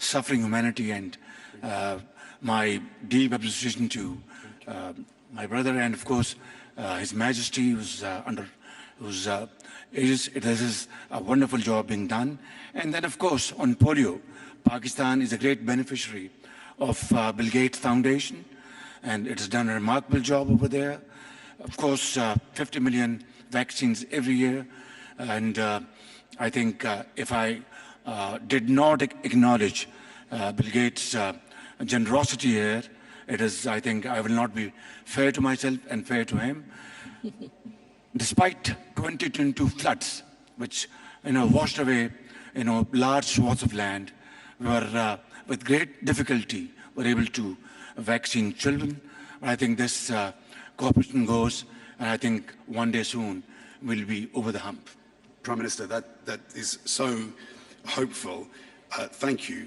suffering humanity, and my deep appreciation to my brother and, of course, His Majesty, whose this is a wonderful job being done. And then, of course, on polio, Pakistan is a great beneficiary of Bill Gates Foundation, and it has done a remarkable job over there. Of course, 50 million vaccines every year, and I think if I did not acknowledge Bill Gates' generosity here, I think I will not be fair to myself and fair to him. Despite 2022 floods, which washed away large swaths of land, we were with great difficulty were able to vaccine children. I think this cooperation goes, and I think one day soon we'll be over the hump. Prime Minister, that is so hopeful. Thank you.